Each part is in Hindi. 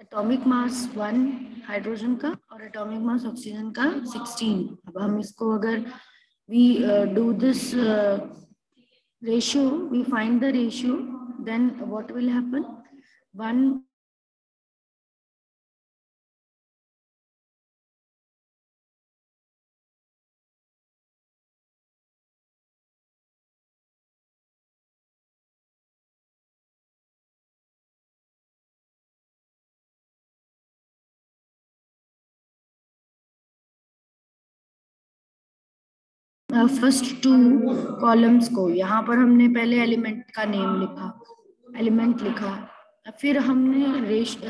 एटॉमिक मास 1 हाइड्रोजन का और एटॉमिक मास ऑक्सीजन का 16। अब हम इसको अगर we do this ratio, we find the ratio, then what will happen? 1 first 2 columns को यहाँ पर हमने पहले एलिमेंट का नेम लिखा, एलिमेंट लिखा, फिर हमने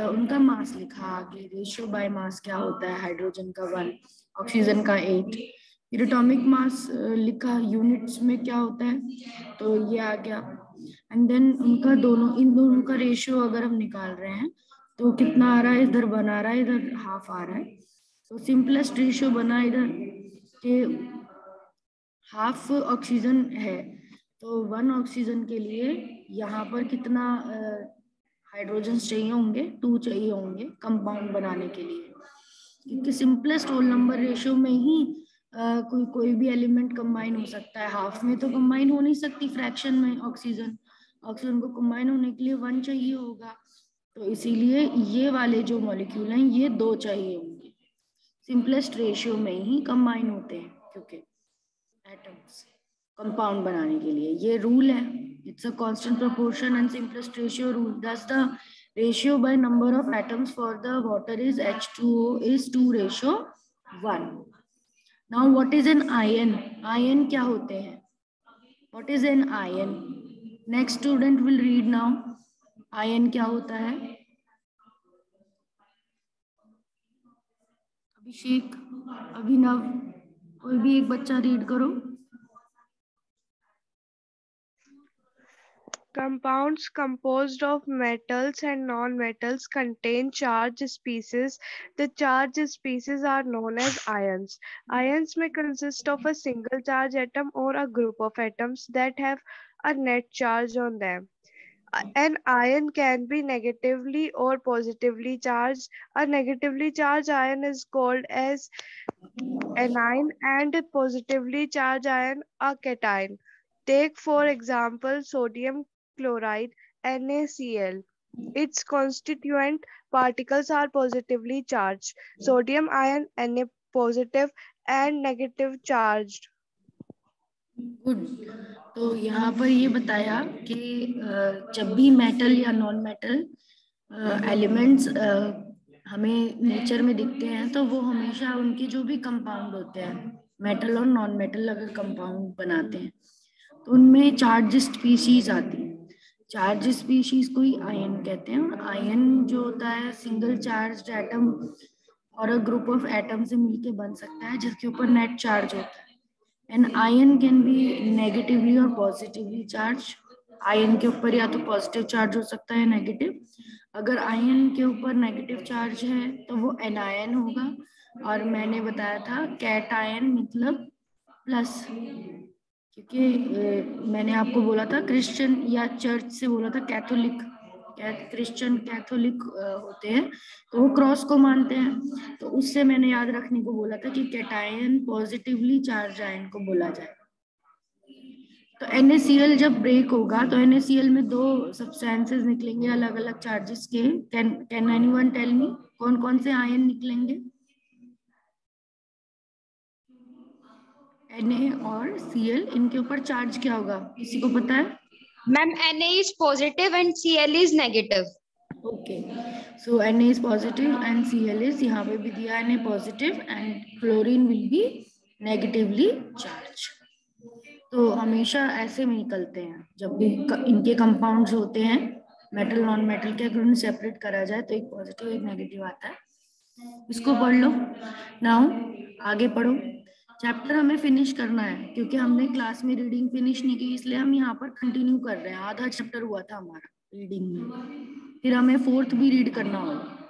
उनका मास लिखा, आगे रेशियो बाय मास क्या होता है, हाइड्रोजन का 1, ऑक्सीजन का 8, फिर एटॉमिक मास लिखा, यूनिट्स में क्या होता है, तो ये आ गया। एंड देन उनका इन दोनों का रेशियो अगर हम निकाल रहे हैं तो कितना आ रहा है, इधर 1 आ रहा है, इधर हाफ आ रहा है, तो सिंपलेस्ट रेशियो बना इधर के हाफ ऑक्सीजन है, तो 1 ऑक्सीजन के लिए यहाँ पर कितना हाइड्रोजन चाहिए होंगे, 2 चाहिए होंगे कंपाउंड बनाने के लिए, क्योंकि सिंपलेस्ट होल नंबर रेशियो में ही कोई भी एलिमेंट कंबाइन हो सकता है। हाफ में तो कंबाइन हो नहीं सकती, फ्रैक्शन में ऑक्सीजन को कंबाइन होने के लिए 1 चाहिए होगा, तो इसीलिए ये वाले जो मॉलिक्यूल हैं ये 2 चाहिए होंगे, सिंपलेस्ट रेशियो में ही कंबाइन होते हैं, क्योंकि एटम्स कंपाउंड बनाने के लिए ये रूल है, it's a constant proportion and simplest ratio rule, thus the ratio by number of atoms for the water is H2O is 2:1. now what is an ion? ion क्या होते हैं, what is an ion? next student will read now, ion क्या होता है, अभिषेक, अभिनव, कोई भी एक बच्चा रीड करो। Compounds composed of metals and non-metals contain charged species. The charged species are known as ions. Ions may consist of a single charge atom or a group of atoms that have a net charge on them. An ion can be negatively or positively charged. A negatively charged ion is called as anion and a positively charged ion a cation. Take for example sodium chloride NaCl. Its constituent particles are positively charged. Sodium ion Na positive and negative charged. Good, तो यहाँ पर ये बताया कि जब भी मेटल या नॉन मेटल एलिमेंट्स हमें नेचर में दिखते हैं तो वो हमेशा उनके जो भी कंपाउंड होते हैं, मेटल और नॉन मेटल अगर कंपाउंड बनाते हैं तो उनमें चार्ज स्पीशीज आती हैं, चार्ज स्पीशीज को ही आयन कहते हैं, और आयन जो होता है सिंगल चार्ज एटम और अ ग्रुप ऑफ एटम से मिलके बन सकता है जिसके ऊपर नेट चार्ज होता है। An ion can be negatively और पॉजिटिवली चार्ज, आयन के ऊपर या तो पॉजिटिव चार्ज हो सकता है नेगेटिव, अगर आयन के ऊपर नेगेटिव चार्ज है तो वो एनायन होगा, और मैंने बताया था कैट आयन मतलब प्लस, क्योंकि मैंने आपको बोला था क्रिश्चियन या चर्च से बोला था कैथोलिक, क्रिश्चियन कैथोलिक होते हैं तो वो क्रॉस को मानते हैं, तो उससे मैंने याद रखने को बोला था कि कैटायन पॉजिटिवली चार्ज आयन को बोला जाए। तो NaCl जब ब्रेक होगा तो NaCl में 2 सब्सटेंसेस निकलेंगे अलग अलग चार्जेस के, कैन एनीवन टेल मी कौन कौन से आयन निकलेंगे? Na और Cl, इनके ऊपर चार्ज क्या होगा, किसी को पता है? Ma'am Na is positive and Cl is negative. Okay, so Na is positive and Cl is, यहाँ पे भी दिया Na positive and chlorine will be negatively charge. तो हमेशा ऐसे में निकलते हैं जब भी इनके कंपाउंड्स होते हैं मेटल नॉन मेटल के, अगर उन्हें सेपरेट करा जाए तो एक पॉजिटिव एक नेगेटिव आता है। इसको पढ़ लो। नाउ आगे पढ़ो, चैप्टर हमें फिनिश करना है क्योंकि हमने क्लास में रीडिंग फिनिश नहीं की, इसलिए हम यहाँ पर कंटिन्यू कर रहे हैं। आधा चैप्टर हुआ था हमारा रीडिंग में, फिर हमें 4th भी रीड करना होगा,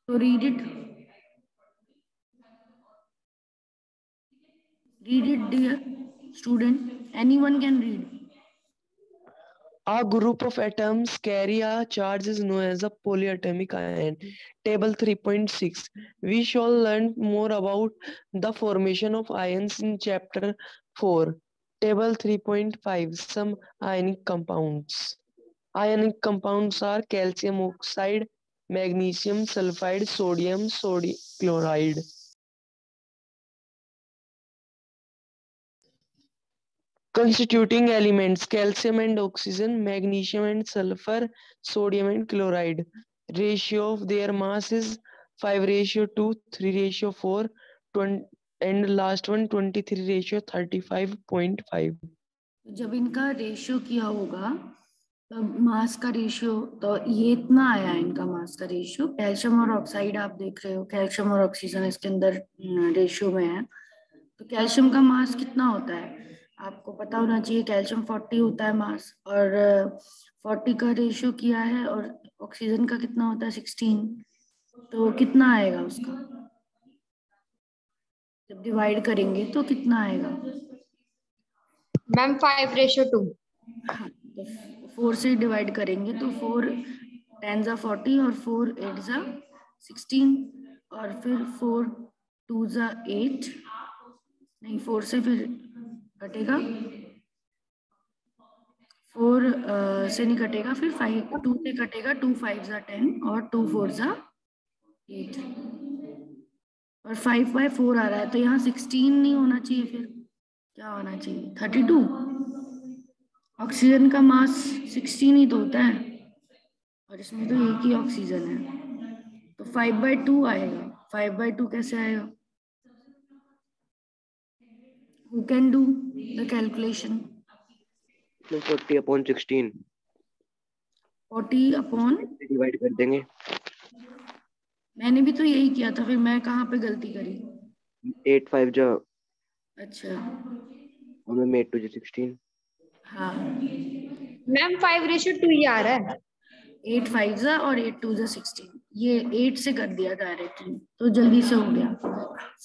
तो read it, dear student, anyone can read. A group of atoms carry a charge is known as a polyatomic ion. Table 3.6. We shall learn more about the formation of ions in chapter 4. Table 3.5. Some ionic compounds. Ionic compounds are calcium oxide, magnesium sulfide, sodium chloride. Constituting elements: calcium and oxygen, magnesium and sulfur, sodium and chloride. Ratio of their mass is 5:2, 3:4, and last one 23:35.5. जब इनका रेशियो किया होगा तब मास का रेशियो, तो ये इतना आया इनका मास का रेशियो। कैल्शियम और ऑक्साइड आप देख रहे हो, कैल्शियम और ऑक्सीजन इसके अंदर रेशियो में है। तो कैल्शियम का मास कितना होता है आपको पता होना चाहिए। कैल्शियम 40 होता है मास, और 40 का रेशियो किया है, और ऑक्सीजन का कितना होता है 16। तो कितना आएगा उसका, जब डिवाइड करेंगे तो कितना आएगा? मैम 5:2। हाँ, तो 4 से डिवाइड करेंगे तो 4 10 जा 40 और 4 8 जा 16, और फिर 4 2 जा 8, नहीं 4 से फिर कटेगा, 4 से नहीं कटेगा, फिर 5 2 से कटेगा, 2 5 जा 10 और 2 4 जा 8, और 5/4 आ रहा है, तो यहाँ 16 नहीं होना चाहिए, फिर क्या होना चाहिए 32। ऑक्सीजन का मास 16 ही तो होता है, और इसमें तो एक ही ऑक्सीजन है, तो 5/2 आएगा। 5/2 कैसे आएगा? Who can do the calculation? 40/16 40 divide कर देंगे। मैंने भी तो यही किया था, फिर मैं कहाँ पे गलती करी? 8 5 जा, अच्छा और मैं 8 2 जा 16। हाँ, मैम 5:2 ही आ रहा है। 8 5 जा और 8 2 जा 16, ये 8 से कर दिया डायरेक्टली, तो जल्दी से हो गया।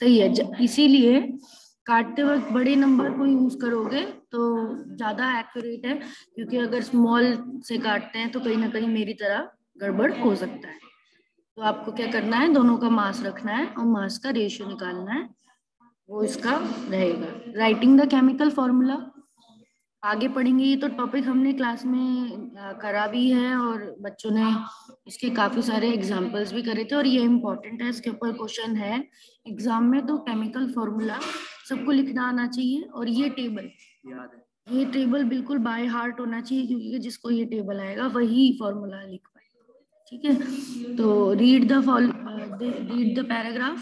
सही है, इसीलिए काटते वक्त बड़े नंबर को यूज करोगे तो ज्यादा एक्यूरेट है, क्योंकि अगर स्मॉल से काटते हैं तो कहीं ना कहीं मेरी तरह गड़बड़ हो सकता है। तो आपको क्या करना है, दोनों का मास रखना है और मास का रेशियो निकालना है, वो इसका रहेगा। राइटिंग द केमिकल फॉर्मूला आगे पढ़ेंगे, ये तो टॉपिक हमने क्लास में करा भी है, और बच्चों ने इसके काफी सारे एग्जांपल्स भी करे थे, और ये इम्पोर्टेंट है, इसके ऊपर क्वेश्चन है एग्जाम में। तो केमिकल फॉर्मूला सबको लिखना आना चाहिए, और ये टेबल बिल्कुल बाय हार्ट होना चाहिए, क्योंकि जिसको ये टेबल आएगा वही फॉर्मूला लिख पाए। ठीक है, तो रीड द पैराग्राफ।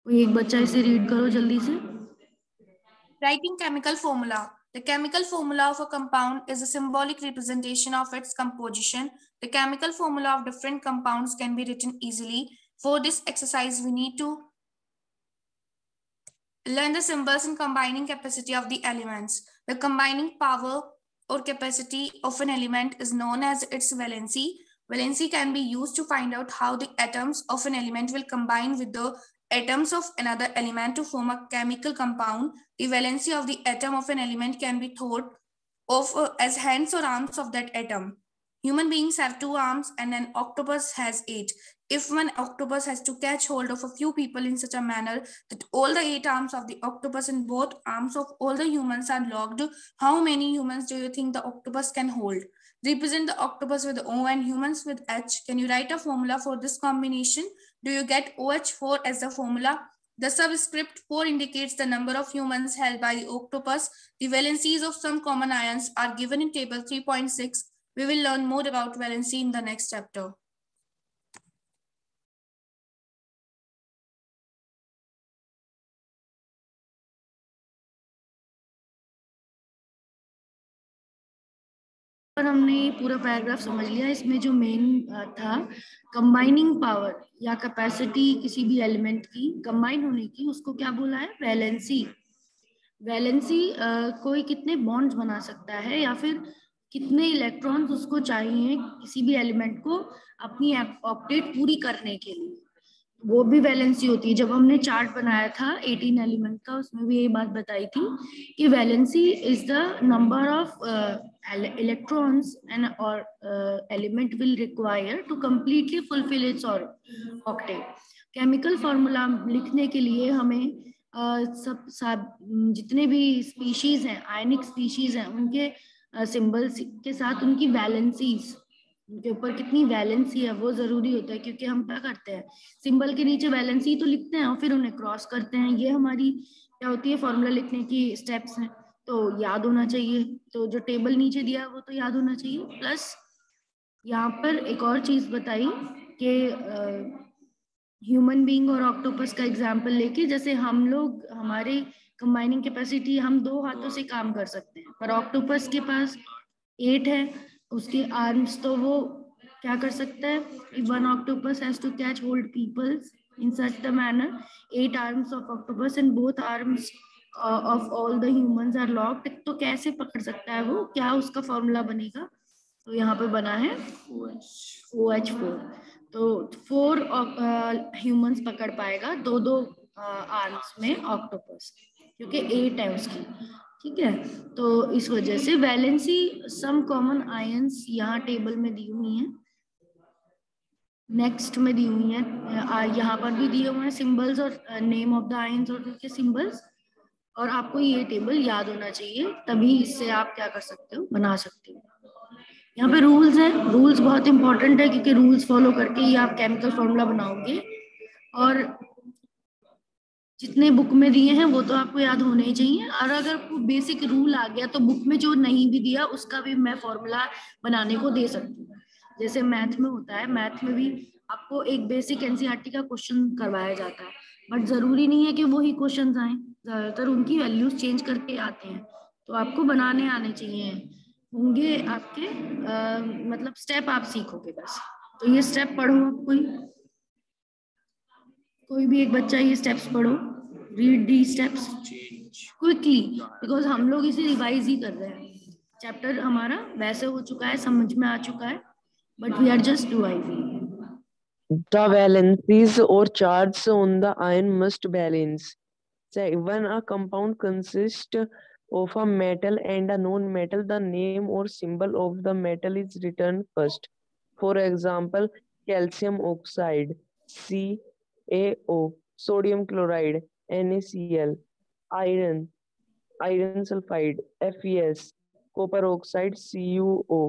कोई एक बच्चा इसे रीड करो जल्दी से। Writing chemical formula. The chemical formula of a compound is a symbolic representation of its composition. The chemical formula of different compounds can be written easily. For this exercise, we need to learn the symbols and combining capacity of the elements. The combining power or capacity of an element is known as its valency. Valency can be used to find out how the atoms of an element will combine with the atoms of another element to form a chemical compound. The valency of the atom of an element can be thought of as hands or arms of that atom. Human beings have 2 arms and an octopus has 8. If one octopus has to catch hold of a few people in such a manner that all the 8 arms of the octopus and both arms of all the humans are locked, how many humans do you think the octopus can hold? Represent the octopus with O and humans with H. Can you write a formula for this combination? Do you get OH4 as the formula? The subscript 4 indicates the number of humans held by the octopus. The valencies of some common ions are given in table 3.6. We will learn more about valency in the next chapter. पर हमने ये पूरा पैराग्राफ समझ लिया। इसमें जो मेन था, कंबाइनिंग पावर या कैपेसिटी किसी भी एलिमेंट की कंबाइन होने की, उसको क्या बोला है? वैलेंसी। वैलेंसी कोई कितने बॉन्ड्स बना सकता है, या फिर कितने इलेक्ट्रॉन्स उसको चाहिए किसी भी एलिमेंट को अपनी ऑक्टेट पूरी करने के लिए। वो भी वैलेंसी होती है। जब हमने चार्ट बनाया था 18 एलिमेंट का, उसमें भी यही बात बताई थी कि valency is the number of electrons and और element will require to completely fulfil its octet. Chemical formula लिखने के लिए हमें सब जितने भी स्पीशीज हैं, आयनिक स्पीशीज हैं, उनके सिंबल्स के साथ उनकी वैलेंसीज, उनके ऊपर कितनी वैलेंसी है वो जरूरी होता है। क्योंकि हम क्या करते हैं, सिंबल के नीचे वैलेंसी तो लिखते हैं और फिर उन्हें क्रॉस करते हैं। ये हमारी क्या होती है, फॉर्मूला लिखने की स्टेप्स हैं, तो याद होना चाहिए। तो जो टेबल नीचे दिया है वो तो याद होना चाहिए। प्लस यहाँ पर एक और चीज बताई कि ह्यूमन बीइंग और ऑक्टोपस का एग्जाम्पल लेके, जैसे हम लोग, हमारी कंबाइनिंग कैपेसिटी, हम 2 हाथों से काम कर सकते हैं, पर ऑक्टोपस के पास 8 है उसके आर्म्स, तो वो क्या कर सकता है, if one octopus has to catch hold people in such a manner, 8 arms of octopus and both arms of all the humans are locked, तो कैसे पकड़ सकता है वो, क्या उसका फॉर्मूला बनेगा? तो यहाँ पे बना है OH4। तो 4 ह्यूमंस पकड़ पाएगा, 2 आर्म्स में ऑक्टोपस, क्योंकि 8 है उसकी। ठीक है, तो इस वजह से वैलेंसी सम कॉमन आयंस यहाँ टेबल में दी हुई हैं, नेक्स्ट में दी हुई हैं, यहाँ पर भी दिए हुए हैं सिंबल्स और नेम ऑफ द आयंस और उनके सिंबल्स। और आपको ये टेबल याद होना चाहिए, तभी इससे आप क्या कर सकते हो, बना सकते हो। यहाँ पे रूल्स हैं, रूल्स बहुत इंपॉर्टेंट है, क्योंकि रूल्स फॉलो करके ही आप केमिकल फॉर्मूला बनाओगे। और जितने बुक में दिए हैं वो तो आपको याद होने ही चाहिए। और अगर बेसिक रूल आ गया तो बुक में जो नहीं भी दिया उसका भी मैं फॉर्मूला बनाने को दे सकती हूँ। जैसे मैथ में होता है, मैथ में भी आपको एक बेसिक एनसीईआरटी का क्वेश्चन करवाया जाता है, बट जरूरी नहीं है कि वो ही क्वेश्चन आए, ज्यादातर उनकी वैल्यूज चेंज करके आते हैं। तो आपको बनाने आने चाहिए होंगे आपके, मतलब स्टेप आप सीखोगे बस। तो ये स्टेप पढ़ो, कोई भी एक बच्चा ये स्टेप्स पढ़ो, read the steps quickly, because हम लोग इसे रिवाइज ही कर रहे हैं। चैप्टर हमारा वैसे हो चुका है, समझ में आ चुका है, but we are just revising. The valencies or charges on the ion must balance. Say, when a compound consists of a metal and a non-metal, the name or symbol of the metal is written first. For example, calcium oxide, CaO, sodium chloride, NaCl, iron sulfide, FeS, copper oxide, CuO,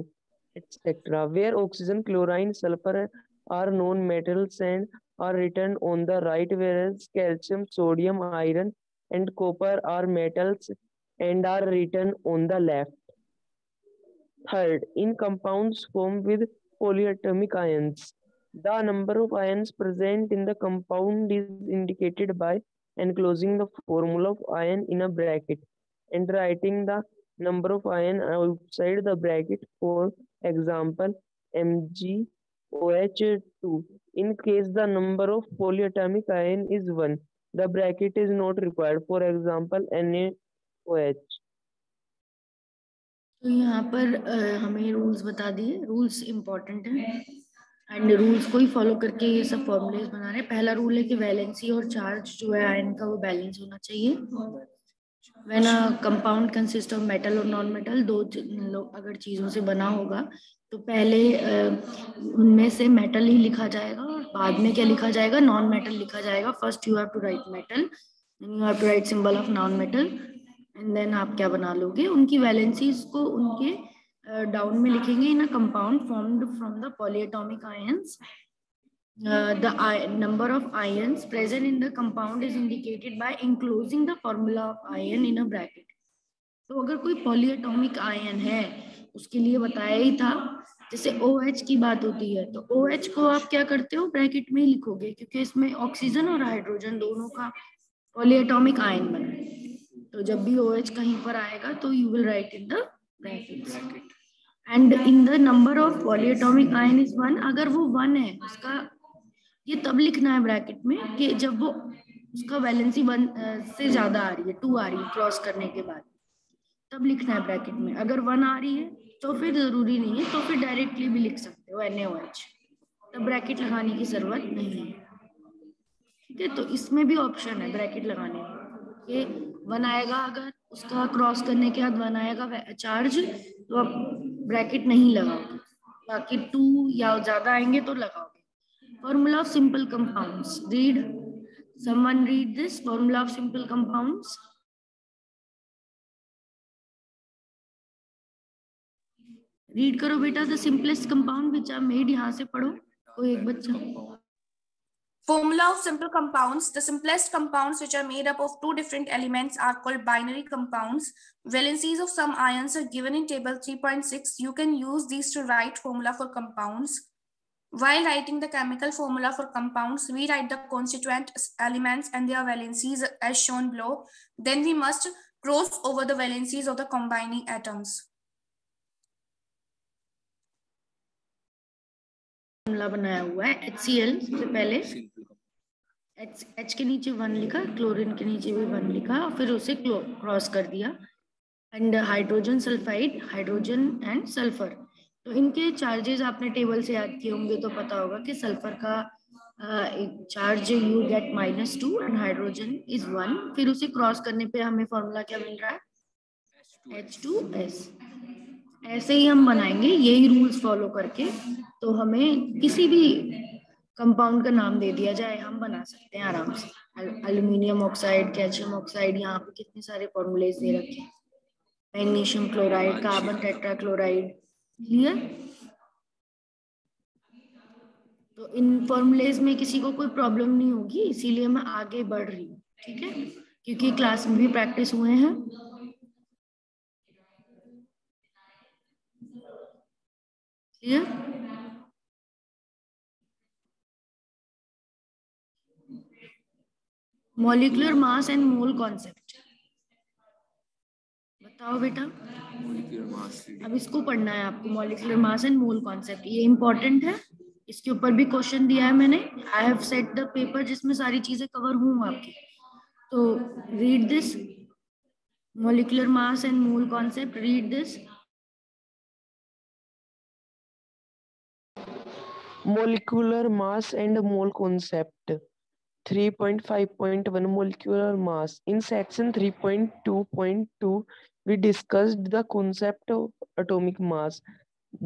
etc. Where oxygen, chlorine, sulfur are non-metals and are written on the right, whereas calcium, sodium, iron, and copper are metals and are written on the left. Third, in compounds formed with polyatomic ions, the number of ions present in the compound is indicated by enclosing the formula of ion in a bracket and writing the number of ion outside the bracket. For example, MgOH2. In case the number of polyatomic ion is 1, the bracket is not required. For example, NaOH. तो यहाँ पर हमें रूल्स बता दिए, रूल्स इंपॉर्टेंट हैं एंड रूल्स को ही फॉलो करके ये सब फॉर्मूलेज बना रहे हैं। पहला रूल है कि वैलेंसी और चार्ज जो है आयन का वो बैलेंस होना चाहिए। When a compound consist of metal और नॉन मेटल, दो अगर चीजों से बना होगा तो पहले उनमें से मेटल ही लिखा जाएगा और बाद में क्या लिखा जाएगा, नॉन मेटल लिखा जाएगा। First you have to write metal, then you have to write symbol of non metal, and then आप क्या बना लोगे, उनकी वैलेंसीज को उनके डाउन में लिखेंगे। In a compound formed from the polyatomic ions, the number of ions present in the compound is indicated by enclosing the formula of ion in a bracket. तो अगर कोई पॉलीएटॉमिक आयन है उसके लिए बताया ही था, जैसे OH की बात होती है तो OH को आप क्या करते हो, ब्रैकेट में ही लिखोगे, क्योंकि इसमें ऑक्सीजन और हाइड्रोजन दोनों का पॉलीएटॉमिक आयन बना है। तो जब भी OH कहीं पर आएगा तो you will write in the brackets, and in the number of polyatomic ion is 1। अगर वो 1 है उसका ये तब लिखना है ब्रैकेट में कि जब वो उसका वैलेंसी 1 से ज्यादा आ रही है, 2 आ रही है क्रॉस करने के बाद, तब लिखना है ब्रैकेट में। अगर 1 आ रही है तो फिर जरूरी नहीं है, तो फिर डायरेक्टली भी लिख सकते हो NaOH, तब ब्रैकेट लगाने की जरूरत नहीं है। ठीक है, तो इसमें भी ऑप्शन है ब्रैकेट लगाने में। ये 1 आएगा, अगर उसका क्रॉस करने के बाद 1 आएगा चार्ज, तो आप ब्रैकेट नहीं लगाओगे, बाकी 2 या ज्यादा आएंगे तो लगाओगे। Formula of simple compounds, read, someone read this formula of simple compounds. Read करो बेटा, the simplest compound which are made, यहाँ से पढ़ो कोई एक बच्चा। Formula of simple compounds. The simplest compounds which are made up of 2 different elements are called binary compounds. Valencies of some ions are given in table 3.6. You can use these to write formula for compounds. While writing the chemical formula for compounds, we write the constituent elements and their valencies as shown below. Then we must cross over the valencies of the combining atoms. Formula बनाया हुआ है HCl, सबसे पहले H के नीचे 1 लिखा, क्लोरीन के नीचे भी 1 लिखा, और फिर उसे क्रॉस कर दिया, and hydrogen sulphide, hydrogen and sulphur. तो इनके चार्जेस आपने टेबल से याद किए होंगे तो पता होगा कि सल्फर का charge you get -2 and hydrogen is 1। फिर उसे क्रॉस करने पे हमें फॉर्मूला क्या मिल रहा है, H2S। ऐसे ही हम बनाएंगे, यही रूल्स फॉलो करके, तो हमें किसी भी कंपाउंड का नाम दे दिया जाए हम बना सकते हैं आराम से। एल्यूमिनियम ऑक्साइड, कैल्शियम ऑक्साइड, यहाँ पे कितने सारे फॉर्मूलेज दे रखे हैं, magnesium chloride, carbon tetrachloride, clear. तो इन फॉर्मूलेज में किसी को कोई प्रॉब्लम नहीं होगी, इसीलिए मैं आगे बढ़ रही हूँ, ठीक है, क्योंकि क्लास में भी प्रैक्टिस हुए हैं। Clear. Molecular mass and mole concept बताओ बेटा। अब इसको पढ़ना है आपको, molecular mass and mole concept, ये इंपॉर्टेंट है, इसके ऊपर भी क्वेश्चन दिया है मैंने। I have set the paper जिसमें सारी चीजें कवर हूँ आपकी। तो read this, molecular mass and mole concept, read this. Molecular mass and mole concept. 3.5.1 molecular mass. In section 3.2.2, we discussed the concept of atomic mass.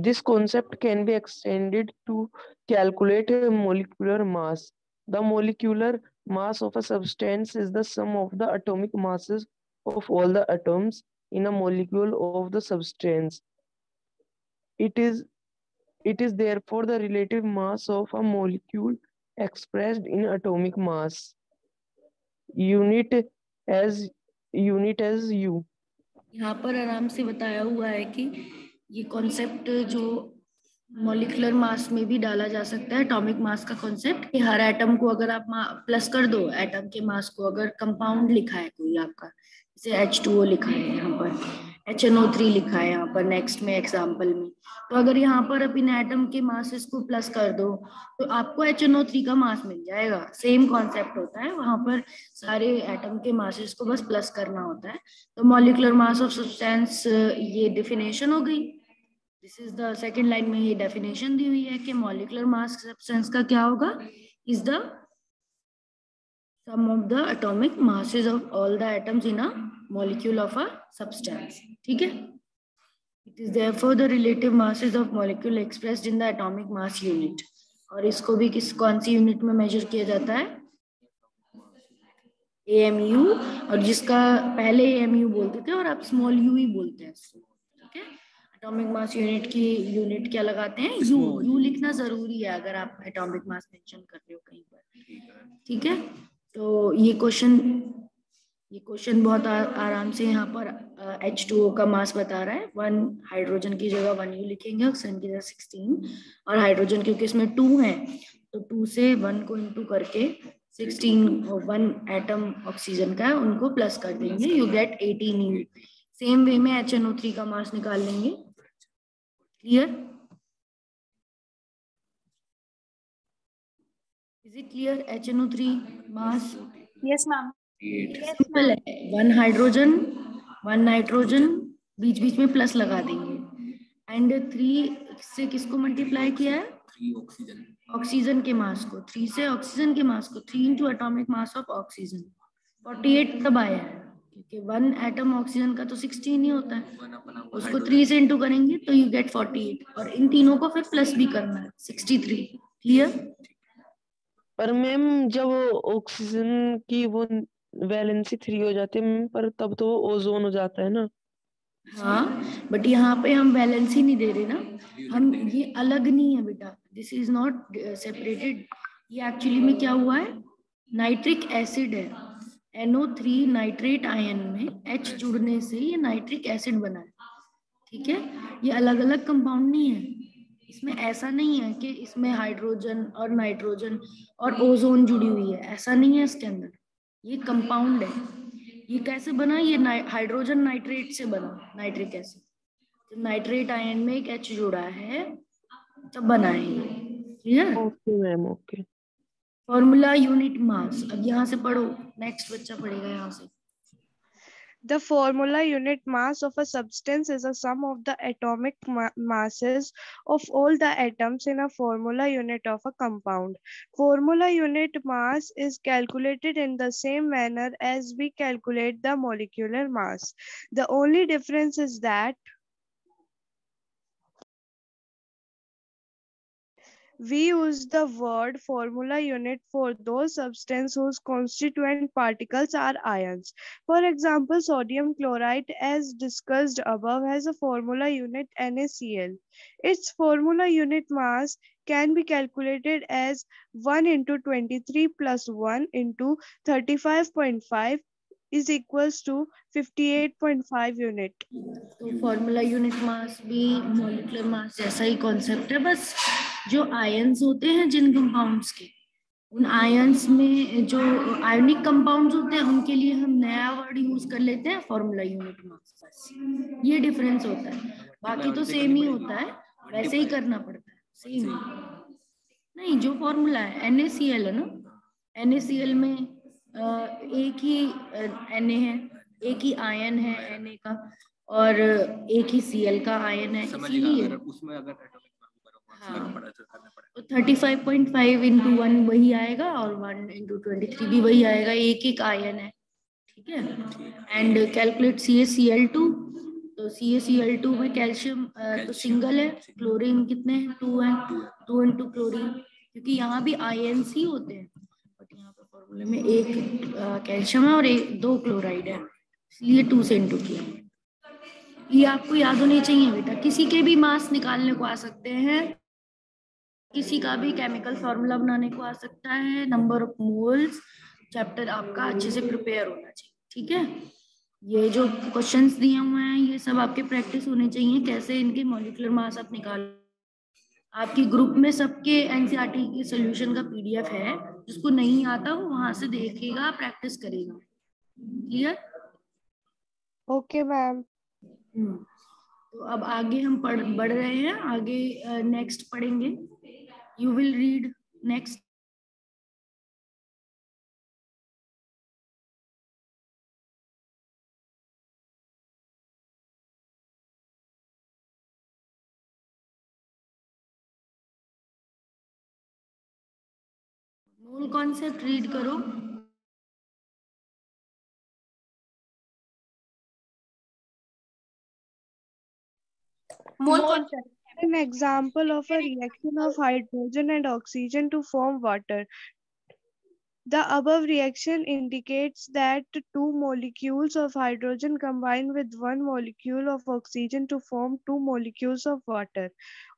This concept can be extended to calculate molecular mass. The molecular mass of a substance is the sum of the atomic masses of all the atoms in a molecule of the substance. It is therefore the relative mass of a molecule expressed in atomic mass. Unit as U. यहाँ पर आराम से बताया हुआ है कि ये कॉन्सेप्ट जो मॉलिक्यूलर मास में भी डाला जा सकता है, एटॉमिक मास का कॉन्सेप्ट, कि हर एटम को अगर आप प्लस कर दो, एटम के मास को, अगर कंपाउंड लिखा है कोई आपका, जैसे H2O लिखा है यहाँ पर, HNO3 लिखा है यहाँ पर नेक्स्ट में एग्जाम्पल में, तो अगर यहाँ पर आप इन एटम के मासेस को प्लस कर दो तो आपको HNO3 का मास मिल जाएगा। सेम कॉन्सेप्ट होता है, वहां पर सारे एटम के मासेस को बस प्लस करना होता है। तो मॉलिक्यूलर मास ऑफ सब्सटेंस, ये डेफिनेशन हो गई। This is the second line में ये डेफिनेशन दी हुई है कि मॉलिक्यूलर मास सब्सटेंस का क्या होगा, is the sum of the atomic masses of all the atoms in a molecule of a substance, ठीक है। It is therefore the relative masses of molecule expressed in the atomic mass unit। और इसको भी कौन सी यूनिट में मेजर किया जाता है, AMU, और जिसका पहले AMU बोलते थे और अब स्मॉल u ही बोलते हैं, ठीक है। एटॉमिक मास यूनिट की यूनिट क्या लगाते हैं, U लिखना जरूरी है अगर आप एटॉमिक मास मेंशन कर रहे हो कहीं पर, ठीक है। तो ये क्वेश्चन बहुत आराम से यहाँ पर H2O का मास बता रहा है। 1 हाइड्रोजन की जगह 1 U लिखेंगे, ऑक्सीजन की जगह 16, और हाइड्रोजन क्योंकि इसमें 2 है तो 2 से 1 को इंटू करके 16 और 1 एटम ऑक्सीजन का है उनको प्लस कर देंगे, you get 18 U। Same way में HNO3 का मास निकाल लेंगे। Clear, is it clear? HNO3 mass, Yes, ma'am. Simple है, 1 हाइड्रोजन 1 नाइट्रोजन, बीच बीच में प्लस लगा देंगे, एंड 3 से किसको मल्टीप्लाई किया है, 3 ऑक्सीजन। ऑक्सीजन के मास को 3 से ऑक्सीजन के मास को 3 into atomic mass of oxygen 48 तब आया है, क्योंकि 1 एटम ऑक्सीजन का तो 16 ही होता है, उसको 3 से इंटू करेंगे तो यू गेट 48, और इन तीनों को फिर प्लस भी करना है 63। क्लियर? पर मैम जब ऑक्सीजन की वो वैलेंसी 3 हो जाती है मैम, पर तब तो ओजोन हो जाता है ना। हाँ, बट यहाँ पे हम वैलेंसी नहीं दे रहे ना, हम ये अलग नहीं है बेटा, दिस इज नॉट सेपरेटेड। ये एक्चुअली में क्या हुआ है, नाइट्रिक एसिड है, NO3 नाइट्रेट आयन में H जुड़ने से ये नाइट्रिक एसिड बना है, ठीक है। ये अलग अलग कंपाउंड नहीं है, इसमें ऐसा नहीं है कि इसमें हाइड्रोजन और नाइट्रोजन और ओजोन जुड़ी हुई है, ऐसा नहीं है इसके अंदर, ये कंपाउंड है। ये कैसे बना, ये हाइड्रोजन नाइट्रेट से बना नाइट्रिक एसिड, जब नाइट्रेट आयन में एक H जुड़ा है तब बना है ये। Clear? Okay ma'am, okay. Formula unit mass, अब यहाँ से पढ़ो, नेक्स्ट बच्चा पढ़ेगा यहाँ से। The formula unit mass of a substance is a sum of the atomic masses of all the atoms in a formula unit of a compound. Formula unit mass is calculated in the same manner as we calculate the molecular mass. The only difference is that we use the word formula unit for those substances whose constituent particles are ions. For example, sodium chloride, as discussed above, has a formula unit NaCl. Its formula unit mass can be calculated as 1 into 23 plus 1 into 35.5 is equals to 58.5 unit. तो फॉर्मूला यूनिट मास भी मॉलिक्यूलर मास जैसा ही कॉन्सेप्ट है, बस जो आयंस होते हैं जिन कंपाउंड्स के, उन आयंस में जो आयोनिक कंपाउंड्स होते हैं उनके लिए हम नया वर्ड यूज कर लेते हैं फॉर्मूला यूनिट मास, बस ये डिफरेंस होता है, बाकी तो सेम ही होता है, वैसे ही करना पड़ता है, सेम नहीं। जो फॉर्मूला है NaCl है ना, NaCl में एक ही Na है, एक ही आयन है Na का, और एक ही Cl का आयन है, इसीलिए उसमें अगर हाँ, तो 35.5 इंटू 1 वही आएगा और 1 इंटू 23 भी वही आएगा, एक एक आयन है, ठीक है। एंड कैलकुलेट CaCl2, तो CaCl2 में कैल्शियम तो सिंगल है, क्लोरीन कितने हैं, 2 है, 2 इंटू क्लोरीन, क्योंकि यहाँ भी आयन्स ही होते हैं, बट यहाँ पे फॉर्मूले में एक कैल्शियम है और एक 2 क्लोराइड है, इसलिए 2 से इंटू किया। ये आपको याद होनी चाहिए बेटा, किसी के भी मास निकालने को आ सकते हैं, किसी का भी केमिकल फॉर्मूला बनाने को आ सकता है, नंबर ऑफ मोल्स, चैप्टर आपका अच्छे से प्रिपेयर होना चाहिए, ठीक है। ये जो क्वेश्चंस दिए हुए हैं ये सब आपके प्रैक्टिस होने चाहिए, कैसे इनके मॉलिक्यूलर मास आप निकाल। आपकी ग्रुप में सबके एनसीईआरटी के सॉल्यूशन का PDF है, जिसको नहीं आता वो वहां से देखेगा, प्रैक्टिस करेगा। क्लियर? Okay ma'am. तो अब आगे हम बढ़ रहे हैं, आगे नेक्स्ट पढ़ेंगे, you will read next. Mole concept read करो। Mole concept. An example of a reaction of hydrogen and oxygen to form water. The above reaction indicates that two molecules of hydrogen combine with one molecule of oxygen to form two molecules of water,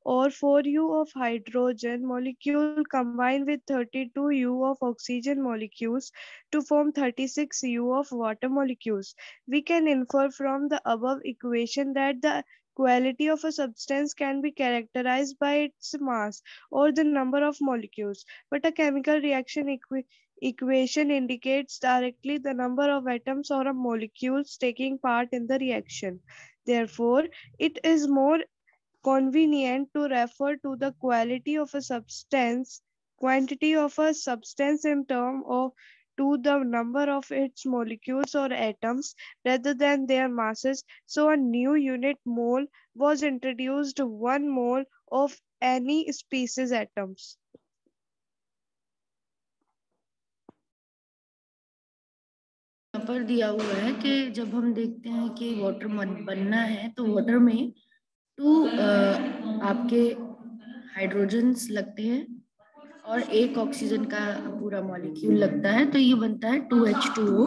or 4U of hydrogen molecule combine with 32U of oxygen molecules to form 36U of water molecules. We can infer from the above equation that the quality of a substance can be characterized by its mass or the number of molecules, but a chemical reaction equation indicates directly the number of atoms or molecules taking part in the reaction. Therefore, it is more convenient to refer to the quality of a substance, quantity of a substance in terms of to the number of its molecules or atoms rather than their masses. So a new unit mole was introduced. 1 mole of any species atoms. यहाँ पर दिया हुआ है कि जब हम देखते हैं कि वाटर बनना है तो वाटर में 2 आपके हाइड्रोजन्स लगते हैं और 1 ऑक्सीजन का पूरा मॉलिक्यूल लगता है, तो ये बनता है 2H2O।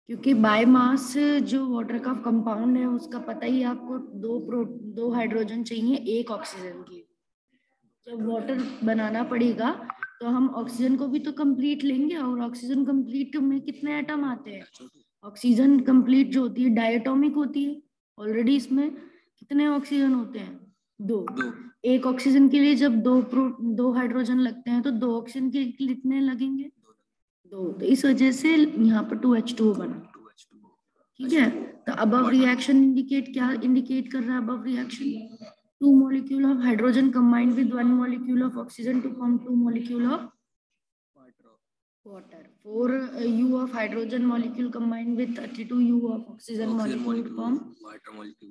क्योंकि बाय मास जो वाटर का कंपाउंड है उसका पता ही आपको 2 हाइड्रोजन चाहिए 1 ऑक्सीजन की। जब वाटर बनाना पड़ेगा तो हम ऑक्सीजन को भी तो कंप्लीट लेंगे, और ऑक्सीजन कंप्लीट में कितने एटम आते हैं? ऑक्सीजन कंप्लीट जो होती है डायटोमिक होती है। ऑलरेडी इसमें कितने ऑक्सीजन होते हैं? 2। 1 ऑक्सीजन के लिए जब 2 हाइड्रोजन लगते हैं तो 2 ऑक्सीजन के लिए कितने लगेंगे? 2। तो इस वजह से यहाँ पर 2H2O बना। ठीक है, तो अबव रिएक्शन क्या इंडिकेट कर रहा है? Above reaction 2 molecule of hydrogen combined with 1 molecule of oxygen to form 2 molecule of water. 4 U of hydrogen molecule combined with 32 U of oxygen molecule to form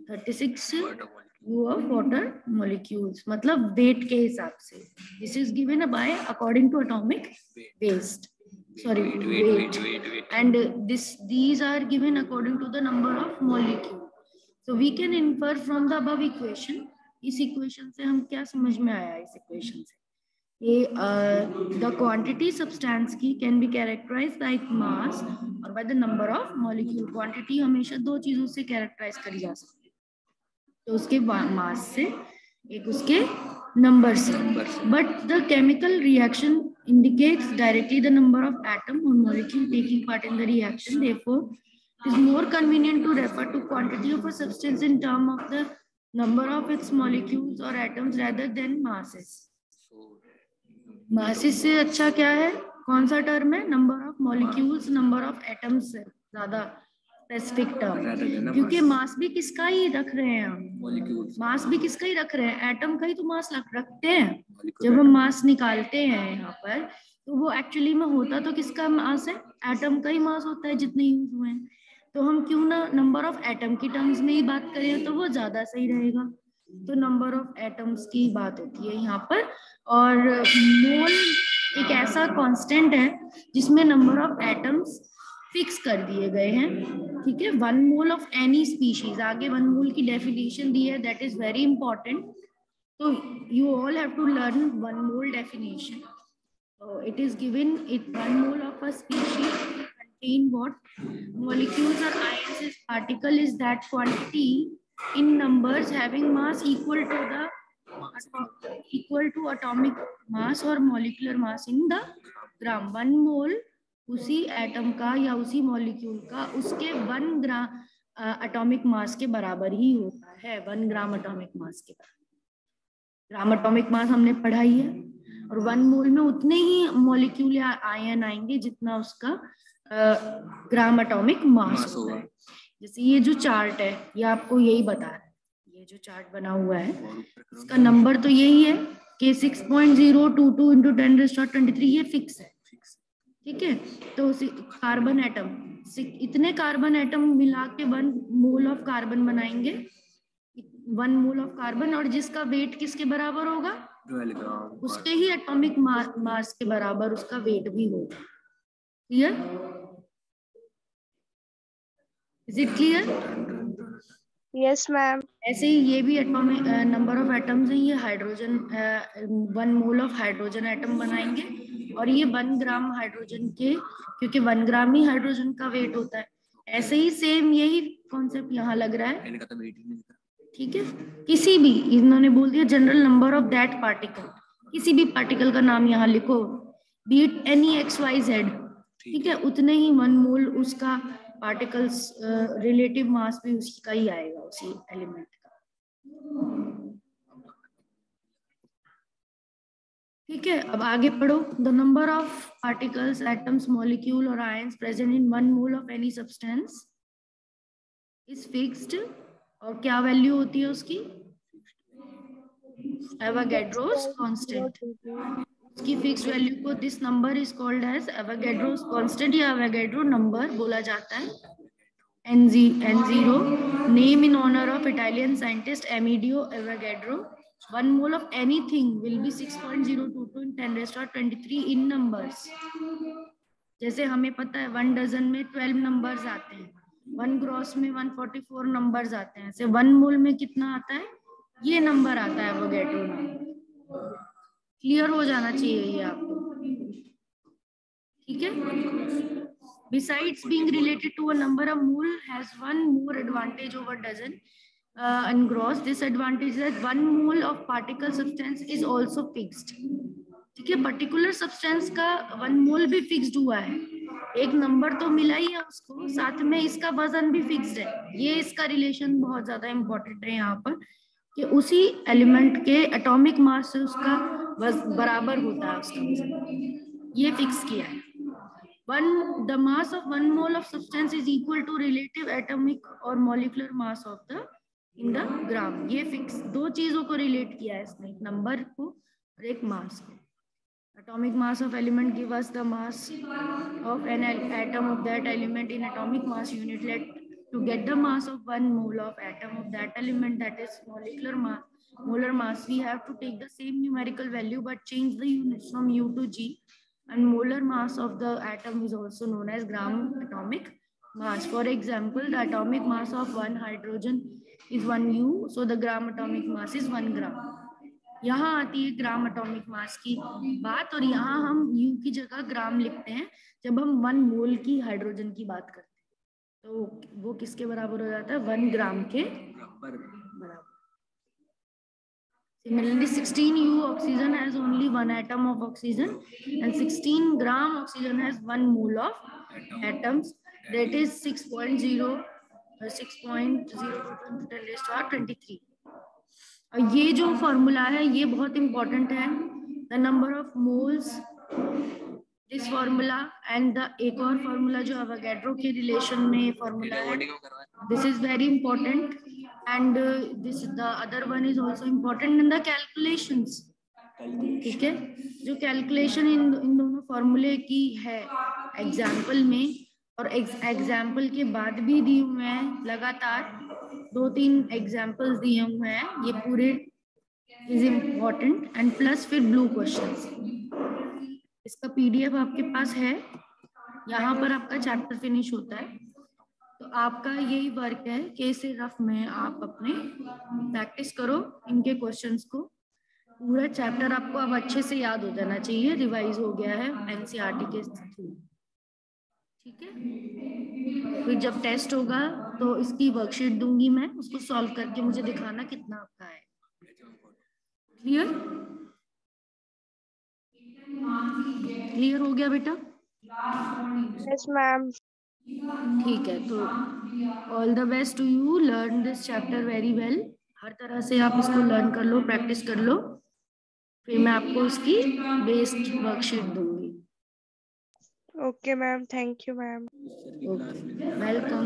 36 U of water molecules. मतलब weight के हिसाब से. This is given by according to atomic weight. And these are given according to the number of molecule. So we can infer from the above equation. इस इक्वेशन से हम क्या समझ में आया? इस इक्वेशन से ये द क्वांटिटी सब्सटेंस की can be characterise by mass और by the number of molecule. Quantity हमेशा 2 चीजों से कैरेक्टराइज करी जा सकती है, तो उसके मास से, एक उसके नंबर से। But the chemical reaction indicates directly the number of atom or molecule taking part in the reaction. Therefore, it is more convenient to refer to quantity of a substance in terms of the number of its molecules or atoms rather than masses. Masses से अच्छा क्या है? कौन सा टर्म है? Number of molecules, number of atoms से ज्यादा स्पेसिफिक टर्म। क्योंकि मास भी किसका ही रख रहे हैं हम? मास भी किसका ही रख रहे हैं? एटम का ही तो मास रखते हैं। जब हम मास निकालते हैं यहाँ पर, तो वो एक्चुअली में होता तो किसका मास है? एटम का ही मास होता है जितने यूज हुए हैं। तो हम क्यों ना नंबर ऑफ एटम की टर्म्स में ही बात करें, तो वो ज्यादा सही रहेगा। तो नंबर ऑफ एटम्स की बात होती है यहाँ पर। और मोल एक ऐसा कांस्टेंट है जिसमें नंबर ऑफ एटम्स फिक्स कर दिए गए हैं। ठीक है, 1 मोल ऑफ एनी स्पीशीज, आगे 1 मोल की डेफिनेशन दी है, दैट इज वेरी इंपॉर्टेंट। तो you all have to learn 1 mole definition. It is given, it 1 mole of a species contain what? Molecules or ions is particle is that quantity in numbers having mass equal to atomic mass or molecular mass in the gram. 1 mole उसी एटम का या उसी मॉलिक्यूल का उसके 1 ग्राम एटॉमिक मास के बराबर ही होता है। 1 ग्राम एटॉमिक मास के बराबर। ग्राम एटॉमिक मास हमने पढ़ाई है, और 1 मोल में उतने ही मॉलिक्यूल या आयन आएंगे जितना उसका ग्राम एटॉमिक मास होता है। जैसे ये जो चार्ट है ये आपको यही बता रहा है, ये जो चार्ट बना हुआ है इसका नंबर तो यही है कि 6.022 into 10⁻23 ये फिक्स है। ठीक है, तो कार्बन एटम, इतने कार्बन एटम मिला के 1 मोल ऑफ कार्बन बनाएंगे, 1 मोल ऑफ कार्बन, और जिसका वेट किसके बराबर होगा? 12 ग्राम। उसके ही एटॉमिक मास के बराबर उसका वेट भी होगा। Clear? Is it clear? Yes ma'am. ऐसे ही ये भी एटॉमिक नंबर ऑफ एटम्स हैं, ये hydrogen 1 mole of hydrogen atom बनाएंगे, और ये 1 ग्राम हाइड्रोजन के, क्योंकि 1 ग्राम ही हाइड्रोजन का वेट होता है। ऐसे ही सेम यही कॉन्सेप्ट यहाँ लग रहा है। ठीक है, किसी भी, इन्होंने बोल दिया general number of that particle, किसी भी पार्टिकल का नाम यहाँ लिखो, बी इट एनी XYZ। ठीक है, उतने ही 1 मोल उसका पार्टिकल्स रिलेटिव मास भी उसी का ही आएगा, उसी एलिमेंट का। ठीक है, अब आगे पढ़ो। The number of particles, atoms, molecule और ions present in 1 mole of any substance is fixed. और क्या वैल्यू होती है उसकी? Avogadro's constant. उसकी फिक्स वैल्यू को this number is called as Avogadro's constant या एवोगैड्रो नंबर बोला जाता है। N0 name in honour of Italian scientist Amedeo Avogadro. 1 mole of anything will be 6.022 in 10 raised to 23 in numbers. जैसे हमें पता है 1 डजन में 12 नंबर्स आते हैं, 1 ग्रॉस में 144 नंबर्स आते हैं, ऐसे 1 मोल में कितना आता है, ये नंबर आता है एवोगैड्रो नंबर। क्लियर हो जाना चाहिए ये आपको, ठीक है। Besides being related to a number, a mole has one more advantage over dozen and gross. This advantage is that 1 mole of particle substance is also fixed. ठीक है, पर्टिकुलर सब्सटेंस का 1 मोल भी फिक्स्ड हुआ है, एक नंबर तो मिला ही है उसको, साथ में इसका वजन भी फिक्स्ड है। ये इसका रिलेशन बहुत ज्यादा इंपॉर्टेंट है यहाँ पर कि उसी एलिमेंट के एटॉमिक मास से उसका बराबर होता है उसका वजन, ये फिक्स किया है। The mass of 1 mole of substance is equal to relative atomic or molecular mass of the in the gram. ये फिक्स दो चीजों को रिलेट किया है इसने, एक नंबर को और एक मास को। Atomic mass of element give us the mass of an atom of that element in atomic mass unit. To get the mass of 1 mole of atom of that element, that is molar mass, we have to take the same numerical value but change the units from U to G. And molar mass of the atom is also known as gram atomic mass. For example, the atomic mass of 1 hydrogen is 1 U, so the gram atomic mass is 1 gram. यहाँ आती है ग्राम एटॉमिक मास की बात, और यहाँ हम U की जगह ग्राम लिखते हैं जब हम 1 मोल की हाइड्रोजन की बात करते हैं, तो वो किसके बराबर हो जाता है, 1 ग्राम के बराबर। Similarly, 16U oxygen has only 1 atom of oxygen and 16 gram oxygen has 1 mole of atoms, that is 6.0 into 10 raised to 23. और ये जो फॉर्मूला है ये बहुत इंपॉर्टेंट है, the number of moles, this formula and the एक और फॉर्मूला जो एवोगैड्रो के रिलेशन में फॉर्मूला है, this is very important and this the other one is also important in the calculations. ठीक है, जो कैलकुलेशन इन दोनों फॉर्मूले की है एग्जाम्पल में, और एग्जाम्पल के बाद भी दिए हुए हैं, लगातार 2-3 एग्जाम्पल्स दिए हुए हैं, ये पूरे इज इम्पोर्टेंट एंड प्लस फिर ब्लू क्वेश्चंस। इसका पीडीएफ आपके पास है, यहाँ पर आपका चैप्टर फिनिश होता है। तो आपका यही वर्क है कि इसे रफ में आप अपने प्रैक्टिस करो इनके क्वेश्चंस को। पूरा चैप्टर आपको अब अच्छे से याद हो जाना चाहिए, रिवाइज हो गया है एनसीईआरटी के थ्रू, ठीक है। फिर जब टेस्ट होगा तो इसकी वर्कशीट दूंगी मैं, उसको सॉल्व करके मुझे दिखाना कितना आपका है। क्लियर? क्लियर हो गया बेटा? Yes ma'am. ठीक है, तो all the best to you, learn this chapter very well. हर तरह से आप इसको लर्न कर लो, प्रैक्टिस कर लो, फिर मैं आपको इसकी बेस्ड वर्कशीट दूंगी। Okay ma'am, thank you ma'am. Okay, welcome.